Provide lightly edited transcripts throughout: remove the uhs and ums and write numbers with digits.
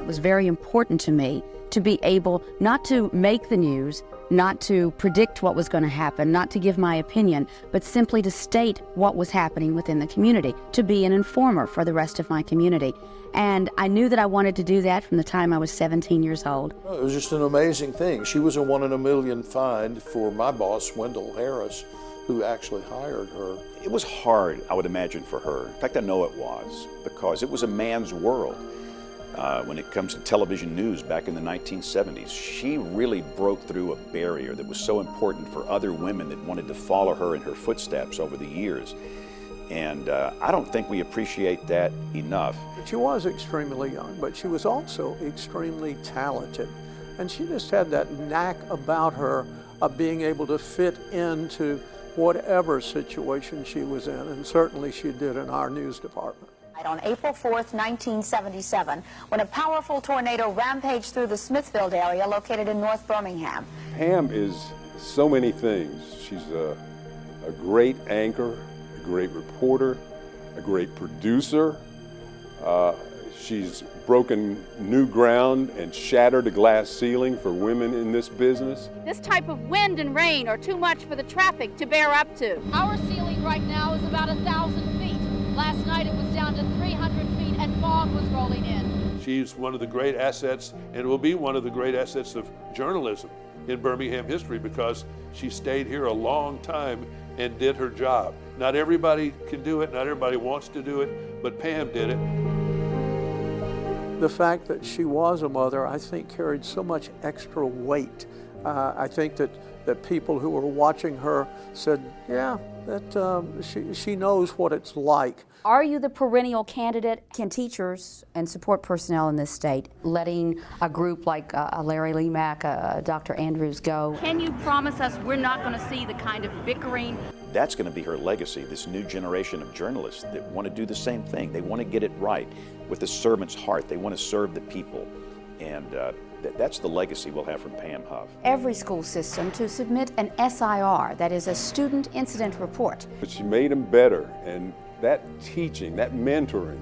It was very important to me to be able not to make the news, not to predict what was going to happen, not to give my opinion, but simply to state what was happening within the community, to be an informer for the rest of my community. And I knew that I wanted to do that from the time I was 17 years old. It was just an amazing thing. She was a 1 in a million find for my boss, Wendell Harris, who actually hired her. It was hard, I would imagine, for her. In fact, I know it was, because it was a man's world. When it comes to television news back in the 1970s, she really broke through a barrier that was so important for other women that wanted to follow her in her footsteps over the years. And I don't think we appreciate that enough. She was extremely young, but she was also extremely talented. And she just had that knack about her of being able to fit into whatever situation she was in, and certainly she did in our news department. On April 4th, 1977, when a powerful tornado rampaged through the Smithfield area located in North Birmingham. Pam is so many things. She's a great anchor, a great reporter, a great producer. She's broken new ground and shattered a glass ceiling for women in this business. This type of wind and rain are too much for the traffic to bear up to. Our ceiling right now is about 1,000 feet. Last night it was down to 300 feet and fog was rolling in. She's one of the great assets, and will be one of the great assets of journalism in Birmingham history, because she stayed here a long time and did her job. Not everybody can do it, not everybody wants to do it, but Pam did it. The fact that she was a mother, I think, carried so much extra weight. I think that people who were watching her said, yeah, that she knows what it's like. Are you the perennial candidate? Can teachers and support personnel in this state, letting a group like Larry Lemack, Dr. Andrews go? Can you promise us we're not going to see the kind of bickering? That's going to be her legacy, this new generation of journalists that want to do the same thing. They want to get it right with a servant's heart. They want to serve the people. And that's the legacy we'll have from Pam Huff. Every school system to submit an SIR, that is a student incident report. But she made them better, and that teaching, that mentoring,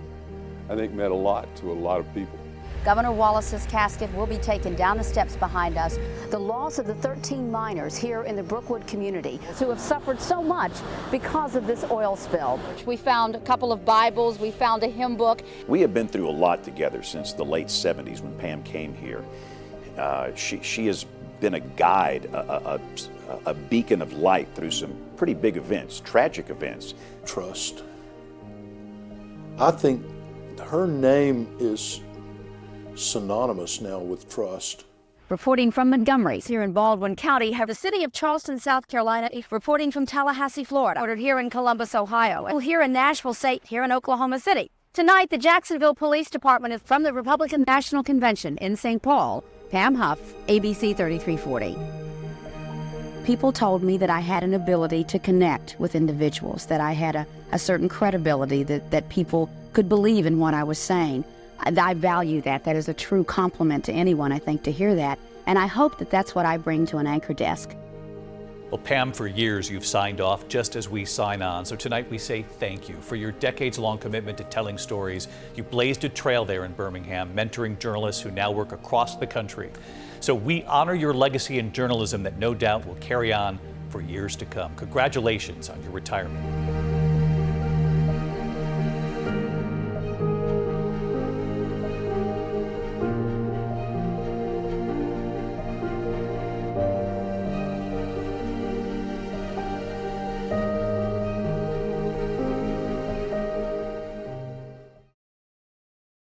I think meant a lot to a lot of people. Governor Wallace's casket will be taken down the steps behind us. The loss of the 13 miners here in the Brookwood community who have suffered so much because of this oil spill. We found a couple of Bibles, we found a hymn book. We have been through a lot together since the late 70s when Pam came here. She has been a guide, a beacon of light through some pretty big events, tragic events. Trust. I think her name is synonymous now with trust. Reporting from Montgomery, here in Baldwin County, have the city of Charleston, South Carolina. Reporting from Tallahassee, Florida. Ordered here in Columbus, Ohio. Here in Nashville State, here in Oklahoma City. Tonight, the Jacksonville Police Department is from the Republican National Convention in St. Paul. Pam Huff, ABC 3340. People told me that I had an ability to connect with individuals, that I had a certain credibility, that people could believe in what I was saying. I value that. That is a true compliment to anyone, I think, to hear that. And I hope that that's what I bring to an anchor desk. Well, Pam, for years you've signed off just as we sign on. So tonight we say thank you for your decades-long commitment to telling stories. You blazed a trail there in Birmingham, mentoring journalists who now work across the country. So we honor your legacy in journalism that no doubt will carry on for years to come. Congratulations on your retirement.